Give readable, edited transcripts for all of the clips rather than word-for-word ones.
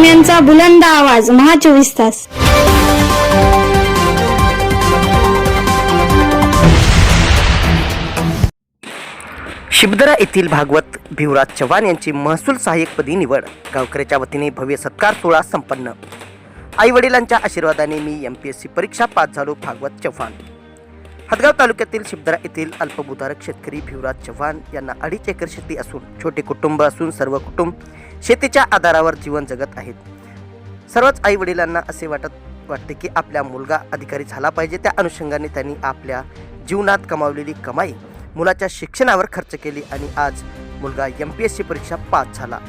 बातम्यांचा बुलंद आवाज महा 24 तास. शिबदरा येथील भागवत भिवराज चव्हाण यांची महसूल सहाय्यकपदी निवड. गावकऱ्याच्या वतीने भव्य सत्कार सोहळा संपन्न. आई वडिलांच्या आशीर्वादाने मी MPSC परीक्षा पास झालो. भागवत चव्हाण. हदगाव तालुक्यातील शिबदरा येथील अल्पभूधारक शेतकरी भिवराज चव्हाण यांना 2.5 एकर शेती असून छोटे कुटुंब असून सर्व कुटुंब शेतीच्या आधारावर जीवन जगत आहेत. सर्वच आई वडिलांना असे वाटते की आपला मुलगा अधिकारी झाला पाहिजे. त्या अनुषंगाने त्यांनी आपल्या जीवनात कमावलेली कमाई मुलाच्या शिक्षणावर खर्च केली आणि आज मुलगा MPSC परीक्षा पास झाला.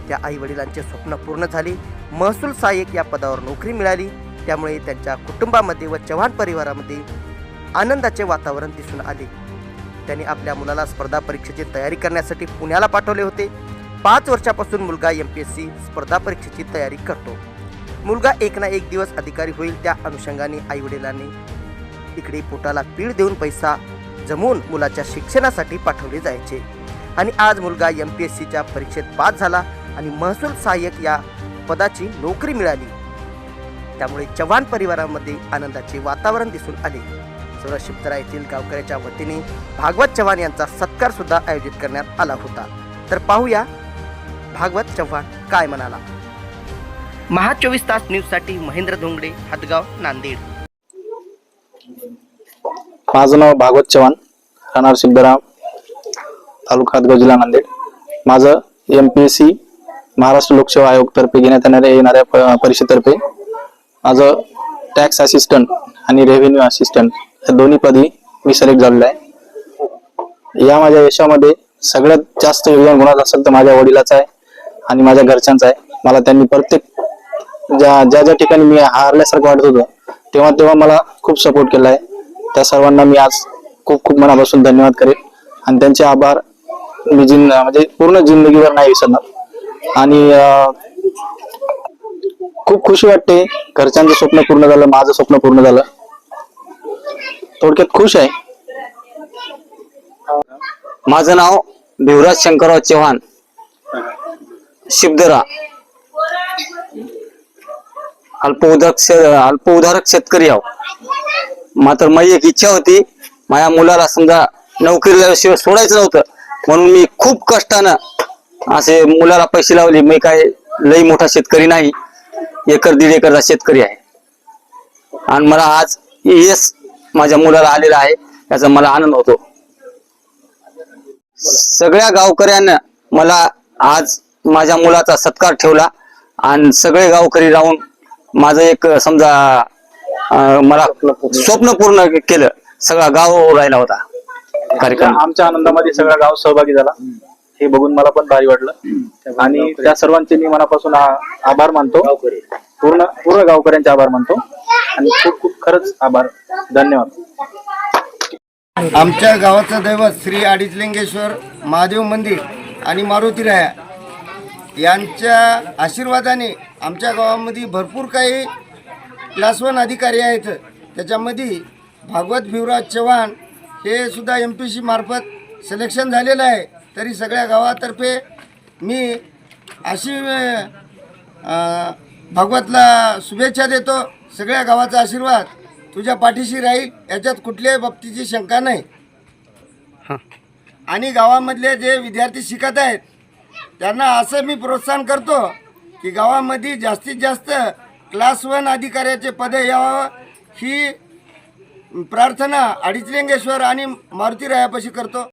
त्या आई वडिलांचे स्वप्न पूर्ण झाले. महसूल सहाय्यक या पदावर नोकरी मिळाली. त्यामुळे त्यांच्या कुटुंबामध्ये व चव्हाण परिवारामध्ये आनंदाचे वातावरण दिसून आले. त्यांनी आपल्या मुलाला स्पर्धा परीक्षेची तयारी करण्यासाठी पुण्याला पाठवले होते. 5 वर्षापासून मुलगा MPSC स्पर्धा परीक्षेची तयारी करतो. मुलगा एक ना एक दिवस अधिकारी होईल. त्या अनुषंगाने आई वडिलांनी इकडे पोटाला पीळ देऊन पैसा जमवून मुलाच्या शिक्षणासाठी पाठवले जायचे आणि आज मुलगा MPSCच्या परीक्षेत पास झाला आणि महसूल सहाय्यक या पदाची नोकरी मिळाली. त्यामुळे चव्हाण परिवारामध्ये आनंदाचे वातावरण दिसून आले. सर्व शिबदरा येथील गावकऱ्याच्या वतीने भागवत चव्हाण यांचा सत्कार सुद्धा आयोजित करण्यात आला होता. तर पाहूया भागवत चव्हाण काय म्हणाला. महा 24 तास न्यूजसाठी महेंद्र धोंगडे, हदगाव, नांदेड. माझं नाव भागवत चव्हाण, राहणार शिबदरा, तालुका हदगाव, जिल्हा नांदेड. माझं MPSC महाराष्ट्र लोकसेवा आयोग तर्फे घेण्यात येणाऱ्या परीक्षेतर्फे माझं टॅक्स असिस्टंट आणि रेव्हेन्यू असिस्टंट या दोन्ही पदी मी सिलेक्ट झालेलो आहे. या माझ्या यशामध्ये सगळ्यात जास्त योगदान कोणाचं असेल तर माझ्या वडिलाचं आहे आणि माझ्या घरच्यांचं आहे. मला त्यांनी प्रत्येक ज्या ठिकाणी मी हारल्यासारखं वाटत होतं तेव्हा मला खूप सपोर्ट केला आहे. त्या सर्वांना मी आज खूप मनापासून धन्यवाद करेन आणि त्यांचे आभार मी म्हणजे पूर्ण जिंदगीभर नाही विसरणार. आणि खूप खुशी वाटते. घरच्यांचं स्वप्न पूर्ण झालं, माझं स्वप्न पूर्ण झालं. थोडक्यात खुश आहे. माझं नाव भिवराज शंकरराव चव्हाण, शिबदरा, अल्पउधारक शेतकरी आहो. मात्र माझी एक इच्छा होती, माझ्या मुलाला समजा नोकरीला शिवाय सोडायचं नव्हतं, म्हणून मी खूप कष्टानं असे मुलाला पैसे लावले. मी काय लई मोठा शेतकरी नाही, 1-1.5 एकरचा शेतकरी आहे आणि मला आज यश माझ्या मुलाला आलेला आहे, याचा मला आनंद होतो. सगळ्या गावकऱ्यांना मला आज माझ्या मुलाचा सत्कार ठेवला आणि सगळे गावकरी राहून माझं एक समजा मला स्वप्न पूर्ण केलं. सगळा गाव राहिला होता कार्यक्रम. आमच्या आनंदामध्ये सगळा गाव सहभागी झाला, हे बघून मला पण भारी वाटलं आणि त्या सर्वांचे मी मनापासून आभार मानतो. पूर्ण गावकऱ्यांचे आभार मानतो आणि खूप खरंच आभार. धन्यवाद. आमच्या गावाचं दैवत श्री अडीचलिंगेश्वर महादेव मंदिर आणि मारुती राया यांच्या आशीर्वादाने आमच्या गावामध्ये भरपूर काही क्लास 1 अधिकारी आहेत. त्याच्यामध्ये भागवत भिवराज चव्हाण हे सुद्धा MPSC मार्फत सिलेक्शन झालेलं आहे. तरी सगळ्या गावातर्फे मी अशी भागवतला शुभेच्छा देतो. सगळ्या गावाचा आशीर्वाद तुझ्या पाठीशी राहील, याच्यात कुठल्याही बाबतीची शंका नाही. आणि गावामधले जे विद्यार्थी शिकत आहेत त्यांना असं मी प्रोत्साहन करतो की गावामध्ये जास्तीत जास्त क्लास 1 अधिकाऱ्याचे पद यावं, ही प्रार्थना अडीचलिंगेश्वर आणि मारुती रायापाशी करतो.